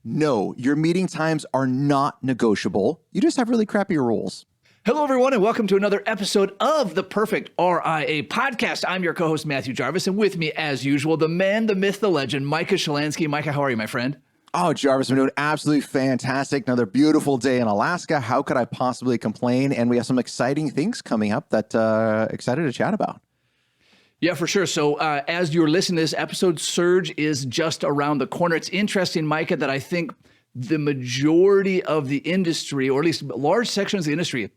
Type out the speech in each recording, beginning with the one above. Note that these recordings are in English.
No, your meeting times are not negotiable. You just have really crappy rules. Hello, everyone, and welcome to another episode of the Perfect RIA podcast. I'm your co-host, Matthew Jarvis, and with me, as usual, the man, the myth, the legend, Micah Shalansky. Micah, how are you, my friend? Oh, Jarvis, I'm doing absolutely fantastic. Another beautiful day in Alaska. How could I possibly complain? And we have some exciting things coming up that excited to chat about. Yeah, for sure. So as you're listening to this episode, Surge is just around the corner. It's interesting, Micah, that I think the majority of the industry, or at least large sections of the industry,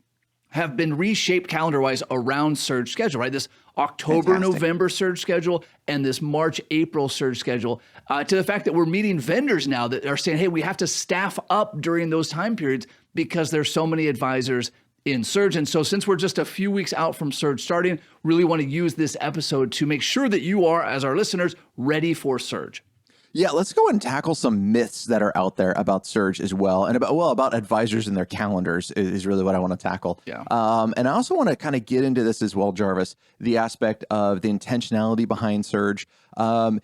have been reshaped calendar-wise around Surge schedule, right? This October, November Surge schedule and this March, April Surge schedule, to the fact that we're meeting vendors now that are saying, hey, we have to staff up during those time periods because there's so many advisors in Surge. And so since we're just a few weeks out from Surge starting, really want to use this episode to make sure that you are, as our listeners, ready for Surge. Yeah, let's go and tackle some myths that are out there about Surge as well, and about advisors and their calendars is really what I want to tackle. Yeah. And I also want to kind of get into this as well, Jarvis, the aspect of the intentionality behind Surge. And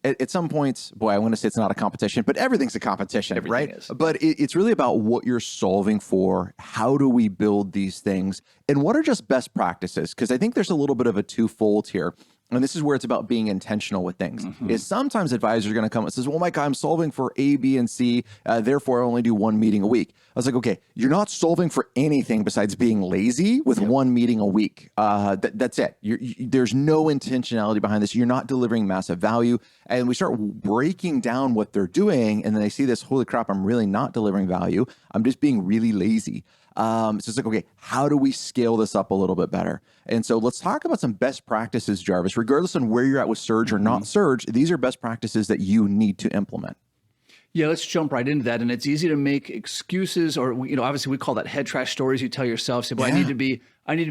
at some points, boy, I want to say it's not a competition, but everything's a competition, Everything right? is. But it's really about what you're solving for. How do we build these things, and what are just best practices? Because I think there's a little bit of a twofold here. And this is where it's about being intentional with things. Is sometimes advisors are going to come and says, well, Mike, I'm solving for A, B, and C. Therefore, I only do one meeting a week. I was like, okay, you're not solving for anything besides being lazy with one meeting a week. That's it. There's no intentionality behind this. You're not delivering massive value. And we start breaking down what they're doing. And then they see this, holy crap, I'm really not delivering value. I'm just being really lazy. So it's like, okay, how do we scale this up a little bit better? And so let's talk about some best practices, Jarvis, regardless on where you're at with Surge or not Surge. These are best practices that you need to implement. Yeah, let's jump right into that. And it's easy to make excuses, or obviously we call that head trash stories. You tell yourself, say, well, I need to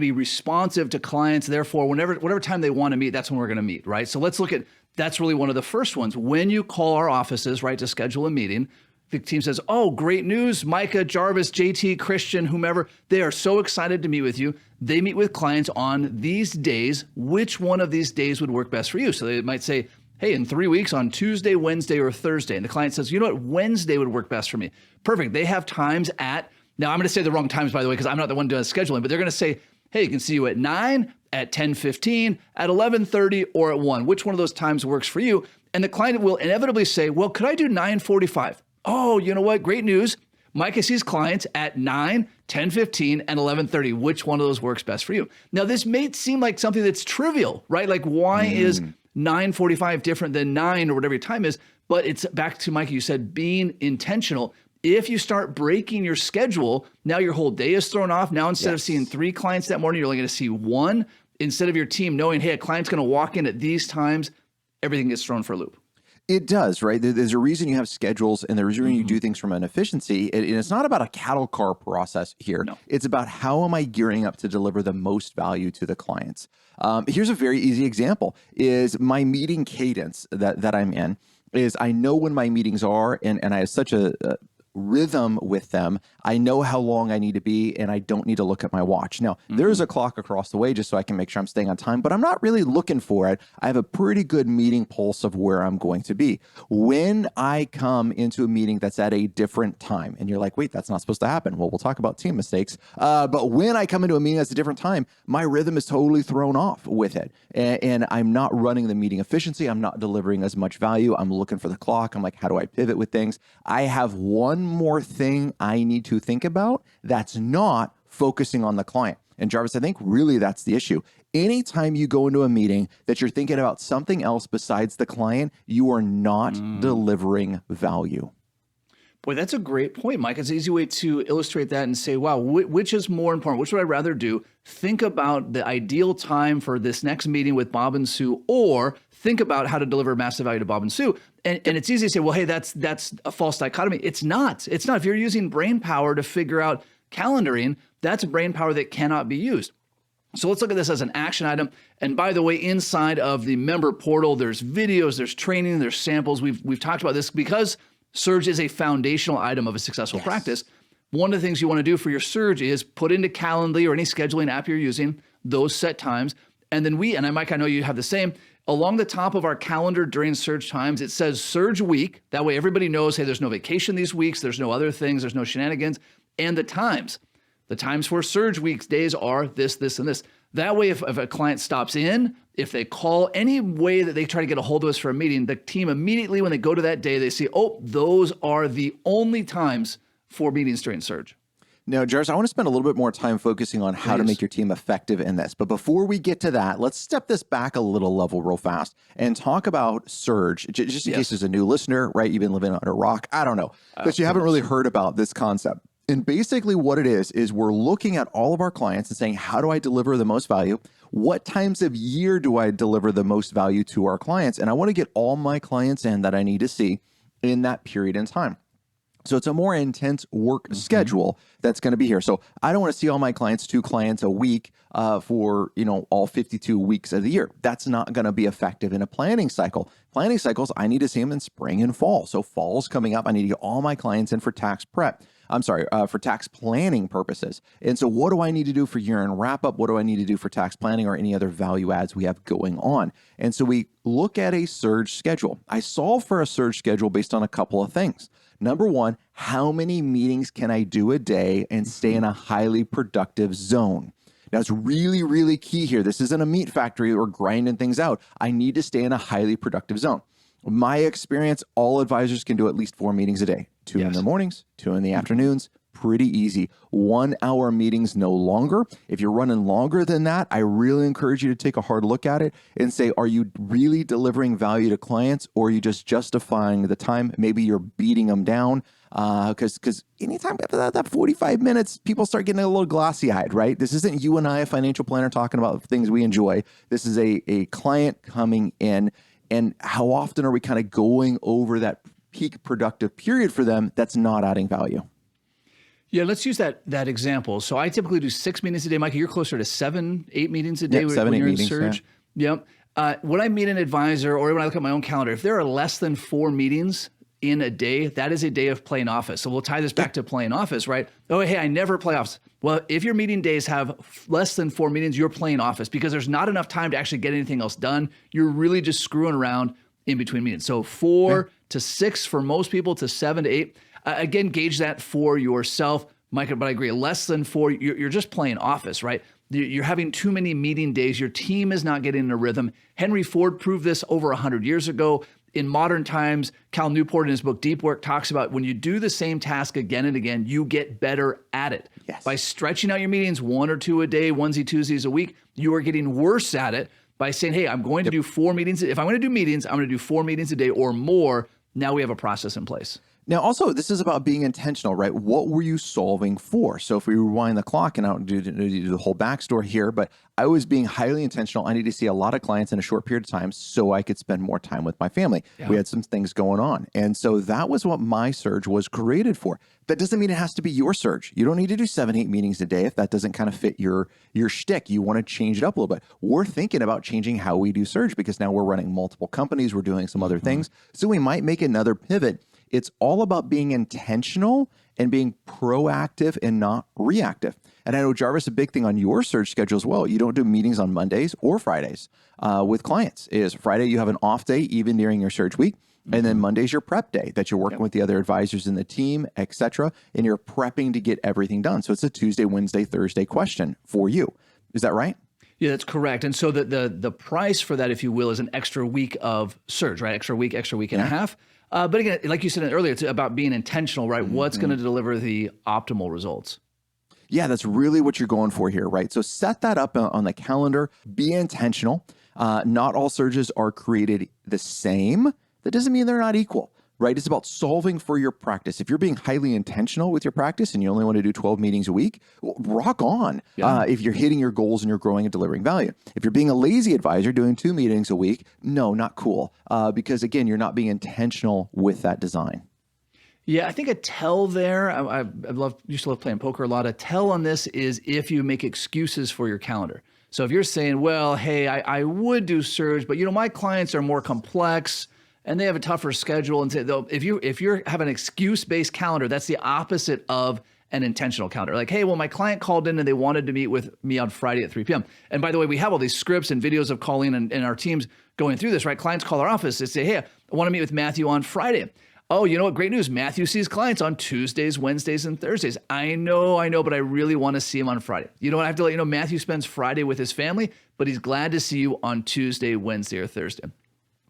be responsive to clients. Therefore, whatever time they want to meet, that's when we're going to meet, right? So let's look at, that's really one of the first ones. When you call our offices, right, to schedule a meeting, the team says, oh, great news, Micah, Jarvis, JT, Christian, whomever, they are so excited to meet with you. They meet with clients on these days. Which one of these days would work best for you? So they might say, hey, in 3 weeks on Tuesday, Wednesday, or Thursday. And the client says, you know what, Wednesday would work best for me. Perfect. They have times at, now I'm going to say the wrong times, by the way, because I'm not the one doing scheduling, but they're going to say, hey, you can see you at 9, at 10:15, at 11:30, or at 1. Which one of those times works for you? And the client will inevitably say, well, could I do 9:45? Oh, you know what? Great news. Micah sees clients at 9, 10:15, and 11:30. Which one of those works best for you? Now, this may seem like something that's trivial, right? Like, why is 9:45 different than 9 or whatever your time is? But it's back to Micah, you said being intentional. If you start breaking your schedule, now your whole day is thrown off. Now, instead of seeing 3 clients that morning, you're only going to see 1. Instead of your team knowing, hey, a client's going to walk in at these times, everything gets thrown for a loop. It does, right? There's a reason you have schedules, and there's a reason you do things from an efficiency. And it's not about a cattle car process here. No. It's about how am I gearing up to deliver the most value to the clients. Here's a very easy example: is my meeting cadence that I'm in. Is I know when my meetings are, and I have such a rhythm with them. I know how long I need to be, and I don't need to look at my watch. Now, there's a clock across the way just so I can make sure I'm staying on time, but I'm not really looking for it. I have a pretty good meeting pulse of where I'm going to be. When I come into a meeting that's at a different time, and you're like, wait, that's not supposed to happen. Well, we'll talk about team mistakes. But when I come into a meeting that's a different time, my rhythm is totally thrown off with it. And I'm not running the meeting efficiency. I'm not delivering as much value. I'm looking for the clock. I'm like, how do I pivot with things? I have one more thing I need to think about that's not focusing on the client. And Jarvis, I think really that's the issue. Anytime you go into a meeting that you're thinking about something else besides the client, you are not delivering value. Boy, that's a great point, Mike. It's an easy way to illustrate that and say, wow, which is more important? Which would I rather do? Think about the ideal time for this next meeting with Bob and Sue, or think about how to deliver massive value to Bob and Sue. And it's easy to say, well, hey, that's a false dichotomy. It's not. It's not. If you're using brain power to figure out calendaring, that's brain power that cannot be used. So let's look at this as an action item. And by the way, inside of the member portal, there's videos, there's training, there's samples. We've talked about this because Surge is a foundational item of a successful practice. One of the things you want to do for your Surge is put into Calendly or any scheduling app you're using those set times. And then Mike, I know you have the same. along the top of our calendar during surge times, it says surge week. That way everybody knows, hey, there's no vacation these weeks. There's no other things. There's no shenanigans. And the times for surge weeks days are this, this, and this. That way, if a client stops in, if they call, any way that they try to get a hold of us for a meeting, the team immediately, when they go to that day, they see, oh, those are the only times for meetings during surge. Now, Jarvis, I want to spend a little bit more time focusing on how to make your team effective in this. But before we get to that, let's step this back a little level real fast and talk about surge, just in case there's a new listener, right? You've been living under a rock. I don't know, because you haven't really heard about this concept. And basically what it is we're looking at all of our clients and saying, how do I deliver the most value? What times of year do I deliver the most value to our clients? And I want to get all my clients in that I need to see in that period in time. So it's a more intense work schedule that's going to be here. So I don't want to see all my clients, 2 clients a week for, all 52 weeks of the year. That's not going to be effective in a planning cycle. Planning cycles, I need to see them in spring and fall. So fall's coming up. I need to get all my clients in for tax prep. For tax planning purposes. And so what do I need to do for year-end wrap-up? What do I need to do for tax planning or any other value adds we have going on? And so we look at a surge schedule. I solve for a surge schedule based on a couple of things. Number one, how many meetings can I do a day and stay in a highly productive zone? Now, it's really, really key here. This isn't a meat factory or grinding things out. I need to stay in a highly productive zone. My experience, all advisors can do at least 4 meetings a day. 2 in the mornings, 2 in the afternoons. Pretty easy. 1 hour meetings, no longer. If you're running longer than that, I really encourage you to take a hard look at it and say, are you really delivering value to clients, or are you just justifying the time? Maybe you're beating them down. Because anytime after that 45 minutes, people start getting a little glossy-eyed, right? This isn't you and I, a financial planner, talking about things we enjoy. This is a client coming in. And how often are we kind of going over that peak productive period for them that's not adding value? Yeah, let's use that example. So I typically do 6 meetings a day. Micah, you're closer to 7, 8 meetings a day when you're in surge. Yep. When I meet an advisor or when I look at my own calendar, if there are less than 4 meetings in a day, that is a day of playing office. So we'll tie this back to playing office, right? Oh, hey, I never play office. Well, if your meeting days have less than 4 meetings, you're playing office because there's not enough time to actually get anything else done. You're really just screwing around in between meetings. So 4 to 6 for most people, to 7 to 8. Again, gauge that for yourself, Micah, but I agree, less than 4, you're just playing office, right? You're having too many meeting days. Your team is not getting in a rhythm. Henry Ford proved this over 100 years ago. In modern times, Cal Newport in his book, Deep Work, talks about when you do the same task again and again, you get better at it. Yes. By stretching out your meetings 1 or 2 a day, onesie, twosies a week, you are getting worse at it by saying, hey, I'm going to do 4 meetings. If I'm going to do meetings, I'm going to do 4 meetings a day or more. Now we have a process in place. Now, also, this is about being intentional, right? What were you solving for? So if we rewind the clock, and I don't do the whole backstory here, but I was being highly intentional. I need to see a lot of clients in a short period of time so I could spend more time with my family. Yeah. We had some things going on. And so that was what my surge was created for. That doesn't mean it has to be your surge. You don't need to do 7, 8 meetings a day if that doesn't kind of fit your shtick. You want to change it up a little bit. We're thinking about changing how we do surge because now we're running multiple companies. We're doing some other things. So we might make another pivot. It's all about being intentional and being proactive and not reactive. And I know, Jarvis, a big thing on your surge schedule as well. You don't do meetings on Mondays or Fridays with clients. Is Friday you have an off day even during your surge week. And then Monday's your prep day that you're working with the other advisors in the team, et cetera, and you're prepping to get everything done. So it's a Tuesday, Wednesday, Thursday question for you. Is that right? Yeah, that's correct. And so the price for that, if you will, is an extra week of surge, right? Extra week and a half. But again, like you said earlier, it's about being intentional, right? What's going to deliver the optimal results? Yeah, that's really what you're going for here, right? So set that up on the calendar. Be intentional. Not all surges are created the same. That doesn't mean they're not equal, right? It's about solving for your practice. If you're being highly intentional with your practice and you only want to do 12 meetings a week, well, rock on. Yeah. If you're hitting your goals and you're growing and delivering value. If you're being a lazy advisor doing 2 meetings a week, no, not cool. Because again, you're not being intentional with that design. Yeah, I think a tell there, used to love playing poker a lot. A tell on this is if you make excuses for your calendar. So if you're saying, well, hey, I would do surge, but my clients are more complex and they have a tougher schedule. And if you have an excuse-based calendar, that's the opposite of an intentional calendar. Like, hey, well, my client called in and they wanted to meet with me on Friday at 3 p.m. And by the way, we have all these scripts and videos of calling and our teams going through this, right? Clients call our office. They say, hey, I want to meet with Matthew on Friday. Oh, you know what? Great news. Matthew sees clients on Tuesdays, Wednesdays, and Thursdays. I know, but I really want to see him on Friday. You know what? I have to let you know, Matthew spends Friday with his family, but he's glad to see you on Tuesday, Wednesday, or Thursday.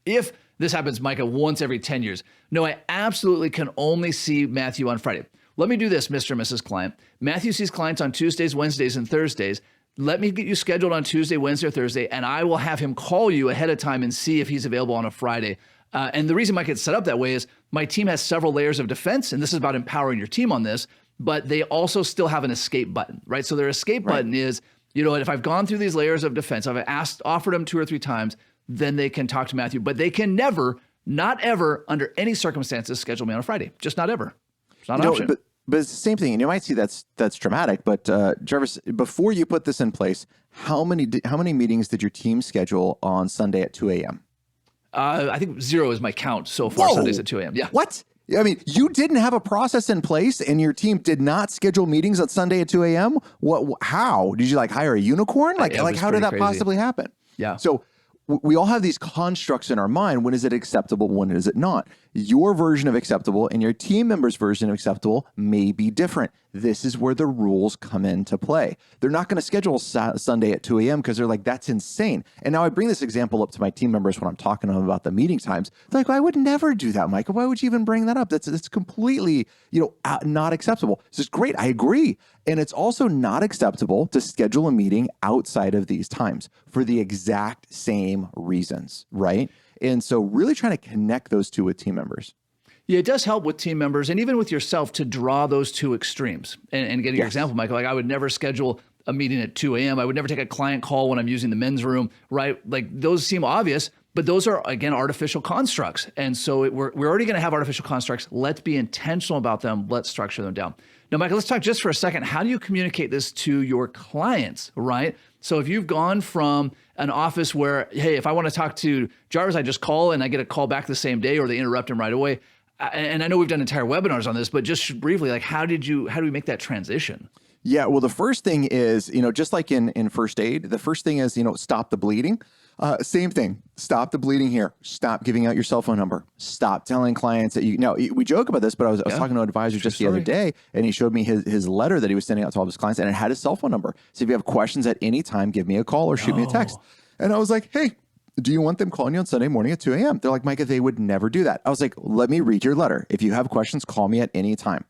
If this happens, Micah, once every 10 years, no, I absolutely can only see Matthew on Friday. Let me do this, Mr. and Mrs. Client. Matthew sees clients on Tuesdays, Wednesdays, and Thursdays. Let me get you scheduled on Tuesday, Wednesday, or Thursday, and I will have him call you ahead of time and see if he's available on a Friday. And the reason Mike gets set up that way is my team has several layers of defense, and this is about empowering your team on this, but they also still have an escape button, right? So their escape button is, you know, if I've gone through these layers of defense, I've offered them 2 or 3 times, then they can talk to Matthew, but they can never, not ever, under any circumstances, schedule me on a Friday. Just not ever. It's not an option. But it's the same thing, and you might see that's dramatic. But Jarvis, before you put this in place, how many meetings did your team schedule on Sunday at 2 a.m.? I think 0 is my count so far. Whoa. Sundays at 2 a.m. Yeah. What? I mean, you didn't have a process in place, and your team did not schedule meetings on Sunday at 2 a.m. What? How did you hire a unicorn? Like how did that crazy. Possibly happen? Yeah. So we all have these constructs in our mind. When is it acceptable? When is it not? Your version of acceptable and your team member's version of acceptable may be different. This is where the rules come into play. They're not going to schedule Sunday at 2 a.m. because they're like, that's insane. And now I bring this example up to my team members when I'm talking to them about the meeting times. They're like, well, I would never do that, Micah. Why would you even bring that up? That's completely, not acceptable. This is great. I agree. And it's also not acceptable to schedule a meeting outside of these times for the exact same reasons, right? And so really trying to connect those two with team members. Yeah, it does help with team members and even with yourself to draw those two extremes. And getting your example, Michael, I would never schedule a meeting at 2 a.m. I would never take a client call when I'm using the men's room, right? Those seem obvious, but those are, again, artificial constructs. And so we're already going to have artificial constructs. Let's be intentional about them. Let's structure them down. Now, Michael, let's talk just for a second. How do you communicate this to your clients, right? So if you've gone from an office where, hey, if I want to talk to Jarvis, I just call and I get a call back the same day, or they interrupt him right away. And I know we've done entire webinars on this, but just briefly, how do we make that transition? Yeah, well, the first thing is, just like in first aid, the first thing is, stop the bleeding. Same thing. Stop the bleeding here. Stop giving out your cell phone number. Stop telling clients that we joke about this, but I was talking to an advisor just the other day, and he showed me his letter that he was sending out to all of his clients, and it had his cell phone number. So if you have questions at any time, give me a call or shoot me a text. And I was like, hey, do you want them calling you on Sunday morning at 2 a.m.? They're like, Micah, they would never do that. I was like, let me read your letter. If you have questions, call me at any time.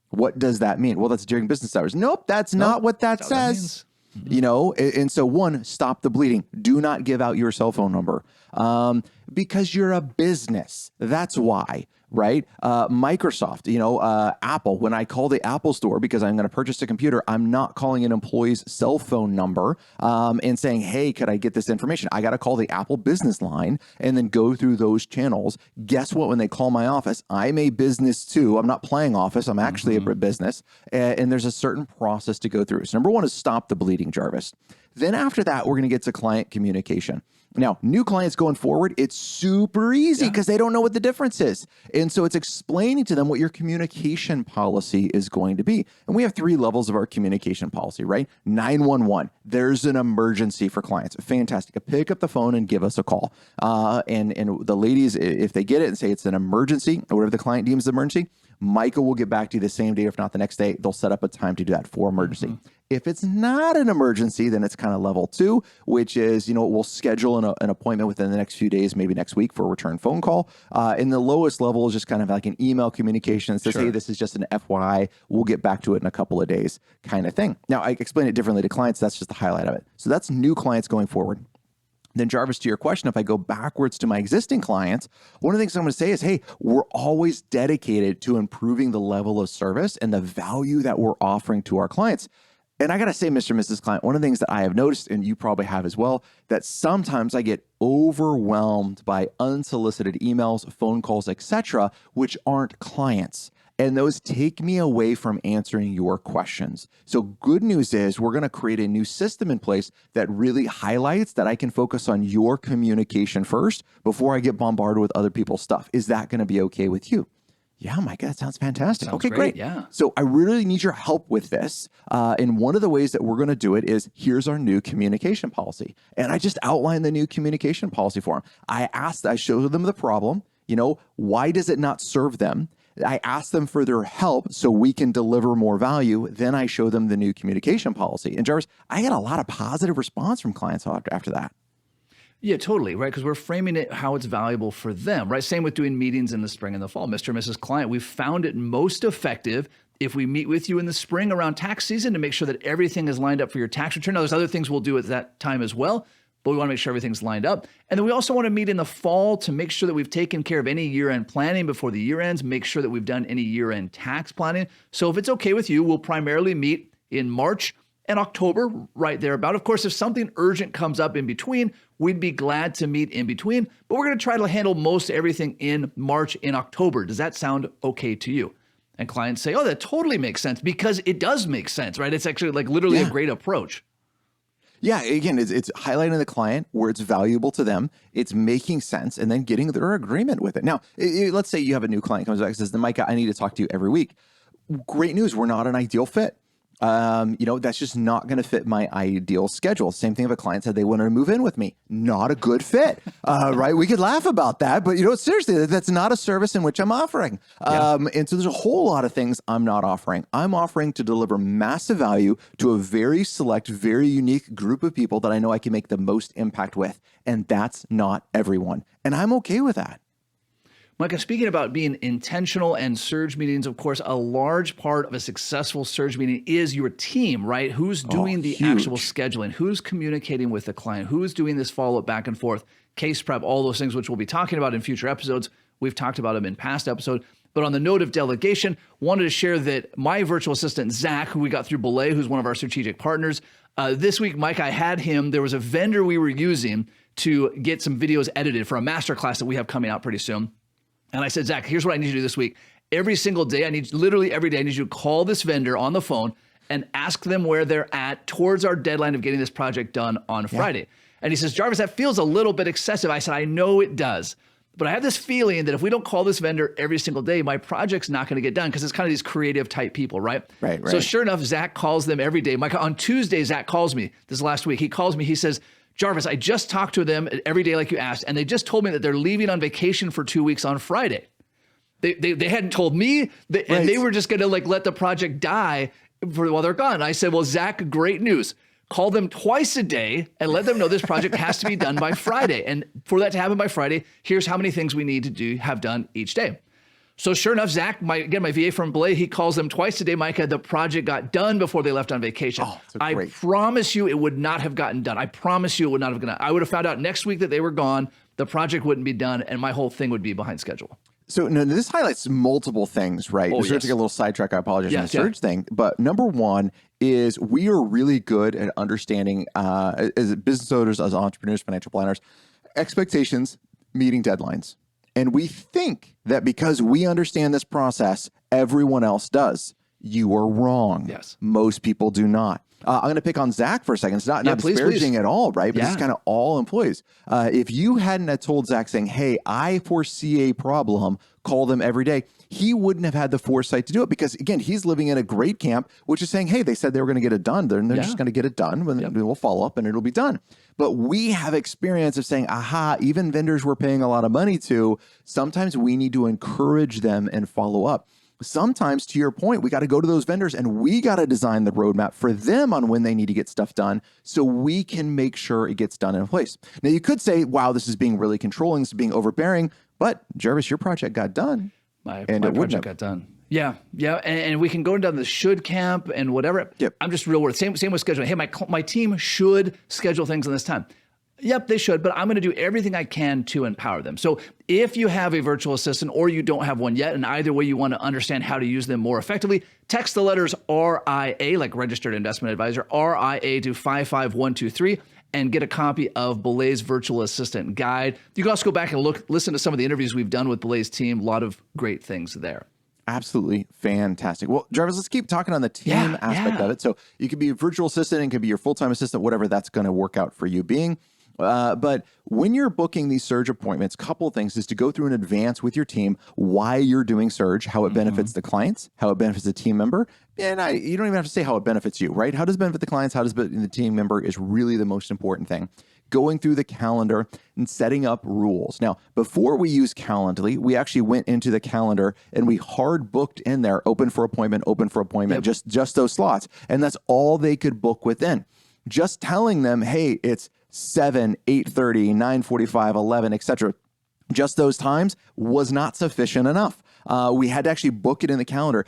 What does that mean? Well, that's during business hours. Nope, that's not what that says. And so one, stop the bleeding. Do not give out your cell phone number because you're a business. That's why, right? Microsoft, Apple, when I call the Apple store because I'm going to purchase a computer, I'm not calling an employee's cell phone number and saying, hey, could I get this information? I got to call the Apple business line and then go through those channels. Guess what? When they call my office, I'm a business too. I'm not playing office. I'm actually a business. And there's a certain process to go through. So number one is stop the bleeding, Jarvis. Then after that, we're going to get to client communication. Now, new clients going forward, it's super easy because they don't know what the difference is. And so it's explaining to them what your communication policy is going to be. And we have 3 levels of our communication policy, right? 911, there's an emergency for clients. Fantastic. Pick up the phone and give us a call. And the ladies, if they get it and say it's an emergency, or whatever the client deems an emergency, Micah will get back to you the same day, if not the next day. They'll set up a time to do that for emergency. If it's not an emergency, then it's kind of level 2, which is, we'll schedule an appointment within the next few days, maybe next week for a return phone call. And the lowest level is just kind of like an email communication that says, hey, this is just an FYI. We'll get back to it in a couple of days kind of thing. Now, I explain it differently to clients. That's just the highlight of it. So that's new clients going forward. Then Jarvis, to your question, if I go backwards to my existing clients, one of the things I'm going to say is, hey, we're always dedicated to improving the level of service and the value that we're offering to our clients. And I got to say, Mr. and Mrs. Client, one of the things that I have noticed, and you probably have as well, that sometimes I get overwhelmed by unsolicited emails, phone calls, etc., which aren't clients. And those take me away from answering your questions. So good news is we're going to create a new system in place that really highlights that I can focus on your communication first before I get bombarded with other people's stuff. Is that going to be okay with you? Yeah, Micah, that sounds fantastic. Sounds Okay, great. great. Yeah. So I really need your help with this. And one of the ways that we're going to do it is here's our new communication policy. And I just outlined the new communication policy for them. I showed them the problem. Why does it not serve them? I asked them for their help so we can deliver more value. Then I show them the new communication policy. And Jarvis, I get a lot of positive response from clients after that. Yeah, totally, right? Because we're framing it how it's valuable for them, right? Same with doing meetings in the spring and the fall. Mr. and Mrs. Client, we've found it most effective if we meet with you in the spring around tax season to make sure that everything is lined up for your tax return. Now, there's other things we'll do at that time as well, but we want to make sure everything's lined up. And then we also want to meet in the fall to make sure that we've taken care of any year-end planning before the year ends, make sure that we've done any year-end tax planning. So if it's okay with you, we'll primarily meet in March and October, right there about. Of course, if something urgent comes up in between, we'd be glad to meet in between, but we're going to try to handle most everything in March and October. Does that sound okay to you? And clients say, oh, that totally makes sense, because it does make sense, right? It's actually like literally a great approach. Yeah, again, it's highlighting the client where it's valuable to them, it's making sense, and then getting their agreement with it. Now, let's say you have a new client comes back and says, Micah, I need to talk to you every week. Great news, we're not an ideal fit. That's just not going to fit my ideal schedule. Same thing if a client said they wanted to move in with me. Not a good fit, right? We could laugh about that, but seriously, that's not a service in which I'm offering. And so there's a whole lot of things I'm not offering. I'm offering to deliver massive value to a very select, very unique group of people that I know I can make the most impact with. And that's not everyone. And I'm okay with that. Micah, speaking about being intentional and surge meetings, of course, a large part of a successful surge meeting is your team, right? Who's doing the actual scheduling? Who's communicating with the client? Who's doing this follow-up back and forth, case prep, all those things, which we'll be talking about in future episodes. We've talked about them in past episodes. But on the note of delegation, wanted to share that my virtual assistant, Zach, who we got through Belay, who's one of our strategic partners, this week, Mike, I had him. There was a vendor we were using to get some videos edited for a masterclass that we have coming out pretty soon. And I said, Zach, here's what I need you to do this week. Every single day, literally every day, I need you to call this vendor on the phone and ask them where they're at towards our deadline of getting this project done on Friday. And he says, Jarvis, that feels a little bit excessive. I said, I know it does. But I have this feeling that if we don't call this vendor every single day, my project's not going to get done, because it's kind of these creative type people, right? Right. So sure enough, Zach calls them every day. Micah, on Tuesday, Zach calls me this last week. He calls me. He says, Jarvis, I just talked to them every day like you asked, and they just told me that they're leaving on vacation for 2 weeks on Friday. They hadn't told me, and they were just going to let the project die while they're gone. I said, well, Zach, great news. Call them twice a day and let them know this project has to be done by Friday. And for that to happen by Friday, here's how many things we need to have done each day. So sure enough, Zach, my VA from Belay, he calls them twice a day. Micah, the project got done before they left on vacation. I promise you it would not have gotten done. I promise you it would not have gotten done. I would have found out next week that they were gone, the project wouldn't be done, and my whole thing would be behind schedule. So no, this highlights multiple things, right? This is a little sidetrack. I apologize for the surge thing. But number one is we are really good at understanding, as business owners, as entrepreneurs, financial planners, expectations, meeting deadlines. And we think that because we understand this process, everyone else does. You are wrong. Yes. Most people do not. I'm going to pick on Zach for a second. It's not disparaging at all, right? But it's kind of all employees. If you hadn't have told Zach saying, hey, I foresee a problem, call them every day, he wouldn't have had the foresight to do it, because, again, he's living in a great camp, which is saying, hey, they said they were going to get it done. They're just going to get it done. We'll follow up and it'll be done. But we have experience of saying, aha, even vendors we're paying a lot of money to, sometimes we need to encourage them and follow up. Sometimes, to your point, we got to go to those vendors and we got to design the roadmap for them on when they need to get stuff done so we can make sure it gets done in place. Now, you could say, wow, this is being really controlling, this is being overbearing, but Jarvis, your project got done. My project got done. Yeah. And we can go down the should camp and whatever. Yep. I'm just real world. Same with scheduling. Hey, my team should schedule things on this time. Yep, they should, but I'm going to do everything I can to empower them. So if you have a virtual assistant or you don't have one yet, and either way you want to understand how to use them more effectively, text the letters RIA, like Registered Investment Advisor, RIA to 55123 and get a copy of Belay's Virtual Assistant Guide. You can also go back and listen to some of the interviews we've done with Belay's team. A lot of great things there. Absolutely fantastic. Well, Jarvis, let's keep talking on the team aspect of it. So you could be a virtual assistant and it could be your full-time assistant, whatever that's going to work out for you being. But when you're booking these surge appointments, couple of things is to go through in advance with your team why you're doing surge, how it benefits the clients, how it benefits the team member. And you don't even have to say how it benefits you, right? How does it benefit the clients? How does it benefit the team member is really the most important thing. Going through the calendar and setting up rules. Now, before we use Calendly, we actually went into the calendar and we hard booked in there, open for appointment, just those slots. And that's all they could book within. Just telling them, hey, it's 7, 8:30, 9:45, 11, etc. Just those times was not sufficient enough. We had to actually book it in the calendar.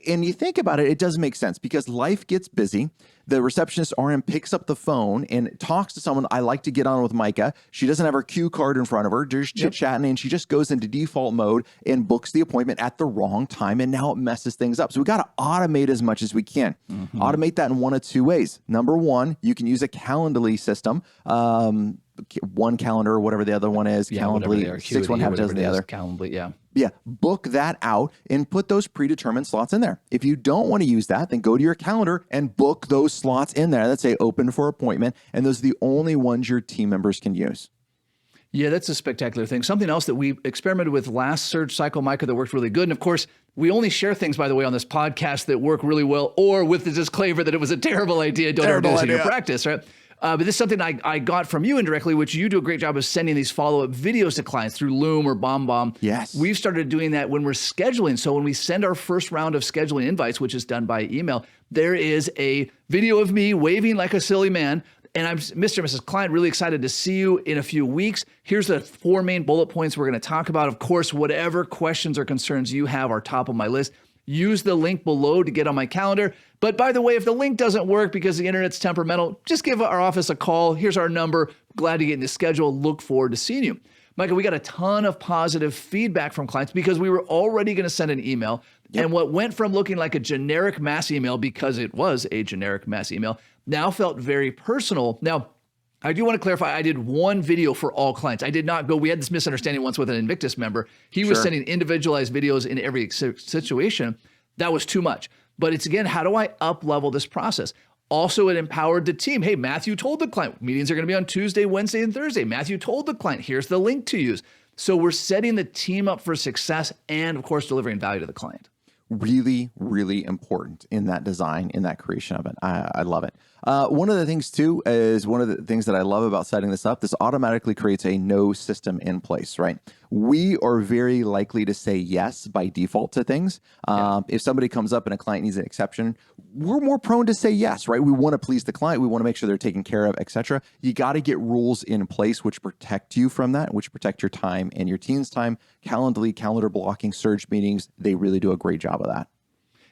And you think about it, it does make sense because life gets busy. The receptionist RN picks up the phone and talks to someone. I like to get on with Micah. She doesn't have her cue card in front of her. Just chit-chatting, and she just goes into default mode and books the appointment at the wrong time, and now it messes things up. So we got to automate as much as we can. Automate that in one of two ways. Number one, you can use a Calendly system. One calendar or whatever the other one is. Calendly, 6 one half dozen the other. Calendly, Yeah, book that out and put those predetermined slots in there. If you don't want to use that, then go to your calendar and book those slots in there that say open for appointment. And those are the only ones your team members can use. Yeah, that's a spectacular thing. Something else that we experimented with last surge cycle, Micah, that worked really good. And of course, we only share things, by the way, on this podcast that work really well, or with the disclaimer that it was a terrible idea. Don't ever do this in your practice, right? But this is something I got from you indirectly, which you do a great job of sending these follow-up videos to clients through Loom or BombBomb. Yes. We've started doing that when we're scheduling. So when we send our first round of scheduling invites, which is done by email, there is a video of me waving like a silly man. And I'm Mr. and Mrs. Client, really excited to see you in a few weeks. Here's the 4 main bullet points we're going to talk about. Of course, whatever questions or concerns you have are top of my list. Use the link below to get on my calendar. But by the way, if the link doesn't work because the internet's temperamental, just give our office a call. Here's our number. Glad to get in the schedule. Look forward to seeing you. Micah, we got a ton of positive feedback from clients because we were already going to send an email. And what went from looking like a generic mass email, because it was a generic mass email, now felt very personal. Now, I do want to clarify, I did one video for all clients. I did not go, we had this misunderstanding once with an Invictus member. He was sending individualized videos in every situation. That was too much. But it's, again, how do I up-level this process? Also, it empowered the team. Hey, Matthew told the client, meetings are going to be on Tuesday, Wednesday, and Thursday. Matthew told the client, here's the link to use. So we're setting the team up for success and, of course, delivering value to the client. Really, really important in that design, in that creation of it. I love it. One of the things too is one of the things that I love about setting this up, this automatically creates a no system in place, right? We are very likely to say yes by default to things. If somebody comes up and a client needs an exception, we're more prone to say yes, right? We want to please the client. We want to make sure they're taken care of, etc. You got to get rules in place which protect you from that, which protect your time and your team's time. Calendly, calendar blocking, surge meetings, they really do a great job of that.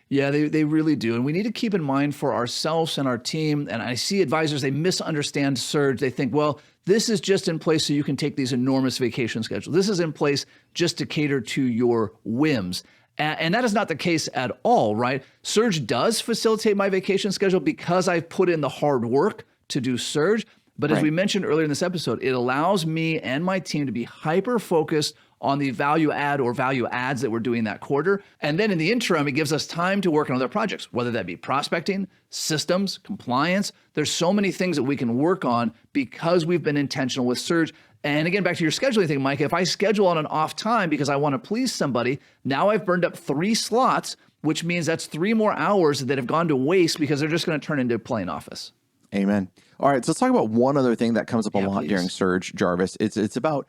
Yeah, they really do. And we need to keep in mind for ourselves and our team, and I see advisors, they misunderstand surge. They think, well, this is just in place so you can take these enormous vacation schedules. This is in place just to cater to your whims. And that is not the case at all, right? Surge does facilitate my vacation schedule because I've put in the hard work to do surge. But as we mentioned earlier in this episode, it allows me and my team to be hyper-focused on the value add or value adds that we're doing that quarter. And then in the interim, it gives us time to work on other projects, whether that be prospecting, systems, compliance. There's so many things that we can work on because we've been intentional with surge. And again, back to your scheduling thing, Mike, if I schedule on an off time because I want to please somebody, now I've burned up 3 slots, which means that's 3 more hours that have gone to waste because they're just going to turn into plain office. Amen. All right, so let's talk about one other thing that comes up a lot during surge, Jarvis. It's about,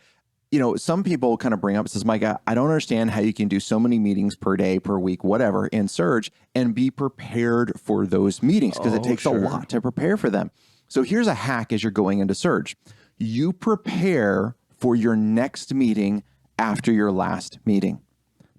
some people kind of bring up, it says, Micah, I don't understand how you can do so many meetings per day, per week, whatever, in surge and be prepared for those meetings because it takes a lot to prepare for them. So here's a hack as you're going into surge. You prepare for your next meeting after your last meeting.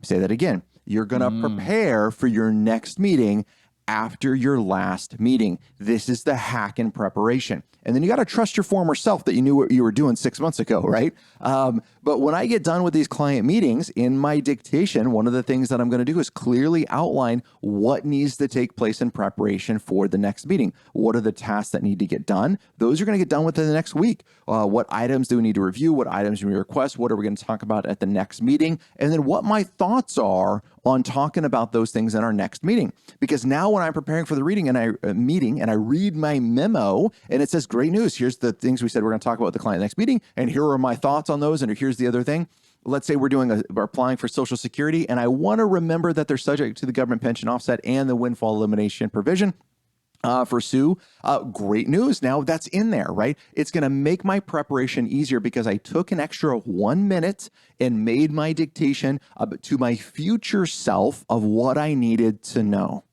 Say that again. You're going to prepare for your next meeting after your last meeting. This is the hack in preparation. And then you got to trust your former self that you knew what you were doing 6 months ago, right? But when I get done with these client meetings, in my dictation, one of the things that I'm going to do is clearly outline what needs to take place in preparation for the next meeting. What are the tasks that need to get done? Those are going to get done within the next week. What items do we need to review? What items do we request? What are we going to talk about at the next meeting? And then what my thoughts are on talking about those things in our next meeting. Because now when I'm preparing for the reading and I read my memo and it says, great news, here's the things we said we're going to talk about with the client next meeting, and here are my thoughts on those, and here's the other thing. Let's say we're applying for Social Security, and I want to remember that they're subject to the government pension offset and the windfall elimination provision. For Sue, great news. Now that's in there, right? It's going to make my preparation easier because I took an extra 1 minute and made my dictation to my future self of what I needed to know.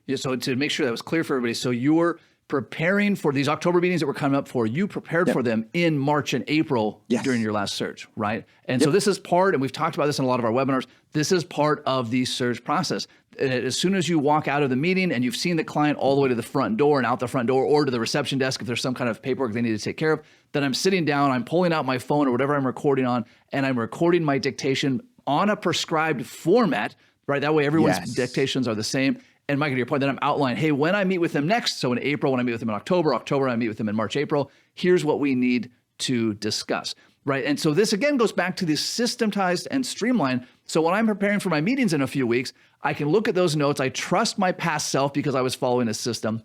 Yeah. So to make sure that was clear for everybody. So you're preparing for these October meetings that were coming up for you, prepared for them in March and April during your last surge, right? And so this is part, and we've talked about this in a lot of our webinars, this is part of the surge process. As soon as you walk out of the meeting and you've seen the client all the way to the front door and out the front door or to the reception desk, if there's some kind of paperwork they need to take care of, then I'm sitting down, I'm pulling out my phone or whatever I'm recording on, and I'm recording my dictation on a prescribed format, right? That way everyone's dictations are the same. And Micah, to your point, then I'm outlining, hey, when I meet with them next, so in April, when I meet with them in October, when I meet with them in March, April, here's what we need to discuss, right? And so this again goes back to this systematized and streamlined. So when I'm preparing for my meetings in a few weeks, I can look at those notes. I trust my past self because I was following a system.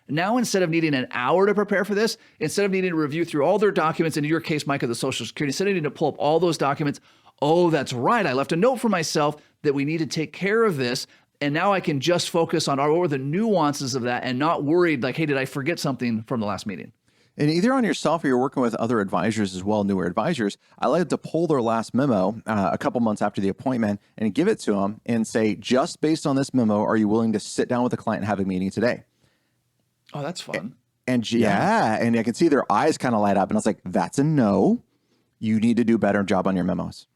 Now, instead of needing an hour to prepare for this, instead of needing to review through all their documents, in your case, Micah, the Social Security, instead of needing to pull up all those documents, oh, that's right, I left a note for myself that we need to take care of this. And now I can just focus on what were the nuances of that and not worried like, hey, did I forget something from the last meeting? And either on yourself or you're working with other advisors as well, newer advisors, I like to pull their last memo a couple months after the appointment and give it to them and say, just based on this memo, are you willing to sit down with the client and have a meeting today? Oh, that's fun. And I can see their eyes kind of light up. And I was like, that's a no. You need to do a better job on your memos.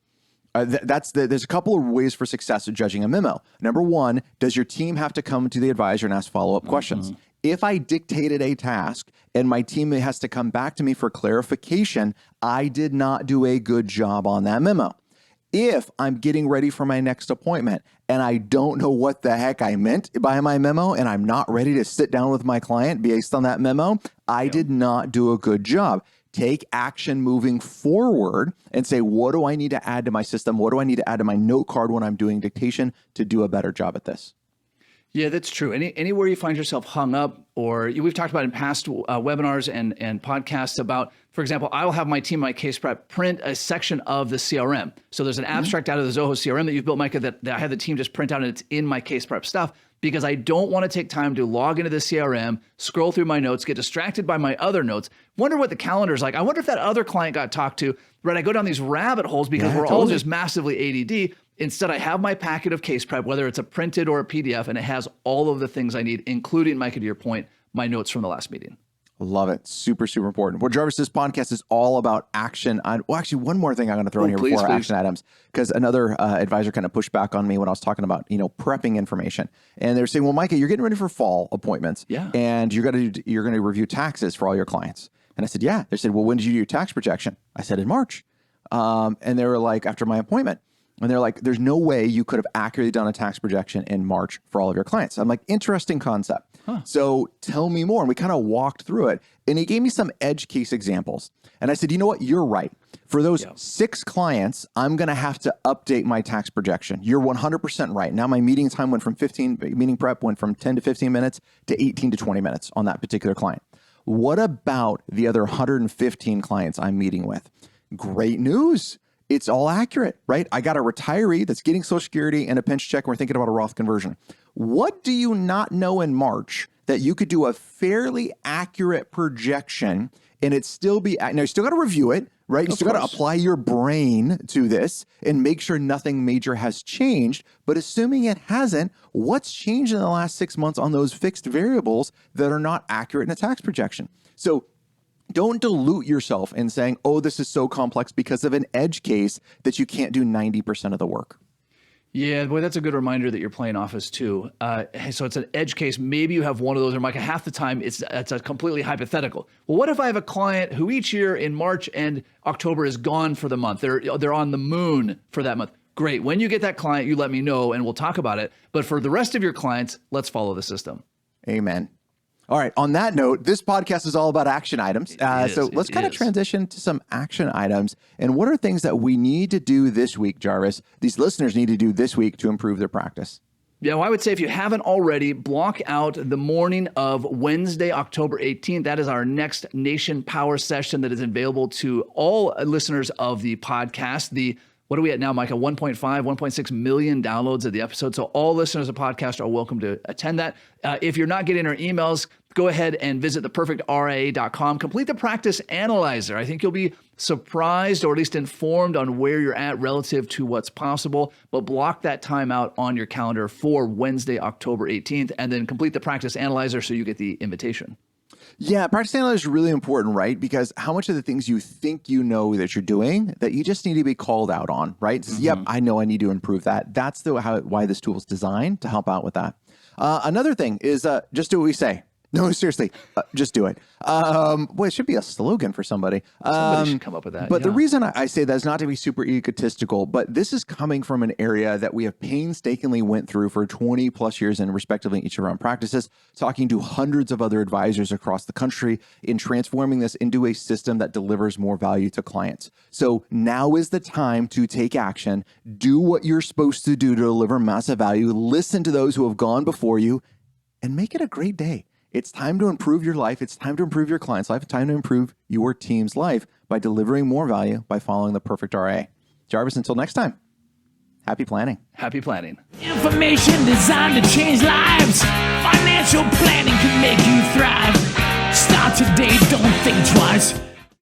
There's a couple of ways for success of judging a memo. Number one, does your team have to come to the advisor and ask follow-up questions? If I dictated a task and my team has to come back to me for clarification, I did not do a good job on that memo. If I'm getting ready for my next appointment and I don't know what the heck I meant by my memo and I'm not ready to sit down with my client based on that memo, I did not do a good job. Take action moving forward and say, what do I need to add to my system? What do I need to add to my note card when I'm doing dictation to do a better job at this? Yeah, that's true. Anywhere you find yourself hung up, or we've talked about in past webinars and podcasts about, for example, I will have my team, my case prep, print a section of the CRM. So there's an abstract out of the Zoho CRM that you've built, Micah, that I had the team just print out and it's in my case prep stuff because I don't want to take time to log into the CRM, scroll through my notes, get distracted by my other notes, wonder what the calendar's like. I wonder if that other client got talked to, right? I go down these rabbit holes because we're all just massively ADD. Instead, I have my packet of case prep, whether it's a printed or a PDF, and it has all of the things I need, including, Micah, to your point, my notes from the last meeting. Love it. Super, super important. Well, Jarvis, this podcast is all about action. Actually, one more thing I'm going to throw in here before action items, because another advisor kind of pushed back on me when I was talking about, prepping information. And they're saying, well, Micah, you're getting ready for fall appointments. Yeah. And you're going to review taxes for all your clients. And I said, yeah. They said, well, when did you do your tax projection? I said, in March. And they were like, after my appointment. And they're like, there's no way you could have accurately done a tax projection in March for all of your clients. I'm like, interesting concept. So tell me more. And we kind of walked through it. And he gave me some edge case examples. And I said, you know what? You're right. For those 6 clients, I'm going to have to update my tax projection. You're 100% right. Now my meeting time meeting prep went from 10 to 15 minutes to 18 to 20 minutes on that particular client. What about the other 115 clients I'm meeting with? Great news. It's all accurate, right? I got a retiree that's getting Social Security and a pension check. And we're thinking about a Roth conversion. What do you not know in March that you could do a fairly accurate projection and it still be, now you still got to review it, right? You still got to apply your brain to this and make sure nothing major has changed. But assuming it hasn't, what's changed in the last 6 months on those fixed variables that are not accurate in a tax projection? So don't dilute yourself in saying, oh, this is so complex because of an edge case that you can't do 90% of the work. Yeah, boy, that's a good reminder that you're playing office too. So it's an edge case. Maybe you have one of those, or Micah, half the time it's a completely hypothetical. Well, what if I have a client who each year in March and October is gone for the month? They're on the moon for that month. Great. When you get that client, you let me know and we'll talk about it. But for the rest of your clients, let's follow the system. Amen. All right. On that note, this podcast is all about action items. So let's kind of transition to some action items. And what are things that we need to do this week, Jarvis? These listeners need to do this week to improve their practice. Yeah, well, I would say if you haven't already, block out the morning of Wednesday, October 18th. That is our next Nation Power session that is available to all listeners of the podcast. What are we at now, Micah? 1.5, 1.6 million downloads of the episode. So all listeners of the podcast are welcome to attend that. If you're not getting our emails, go ahead and visit theperfectria.com. Complete the practice analyzer. I think you'll be surprised or at least informed on where you're at relative to what's possible. But block that time out on your calendar for Wednesday, October 18th, and then complete the practice analyzer so you get the invitation. Yeah, practice analyzer is really important, right? Because how much of the things you think you know that you're doing that you just need to be called out on, right? Says, yep, I know I need to improve that. That's why this tool is designed to help out with that. Another thing is just do what we say. No, seriously, just do it. Boy, it should be a slogan for somebody. Somebody should come up with that. But the reason I say that is not to be super egotistical, but this is coming from an area that we have painstakingly went through for 20 plus years in respectively each of our own practices, talking to hundreds of other advisors across the country in transforming this into a system that delivers more value to clients. So now is the time to take action, do what you're supposed to do to deliver massive value, listen to those who have gone before you, and make it a great day. It's time to improve your life. It's time to improve your client's life. It's time to improve your team's life by delivering more value by following the Perfect RIA. Jarvis, until next time, happy planning. Happy planning. Information designed to change lives. Financial planning can make you thrive. Start today, don't think twice.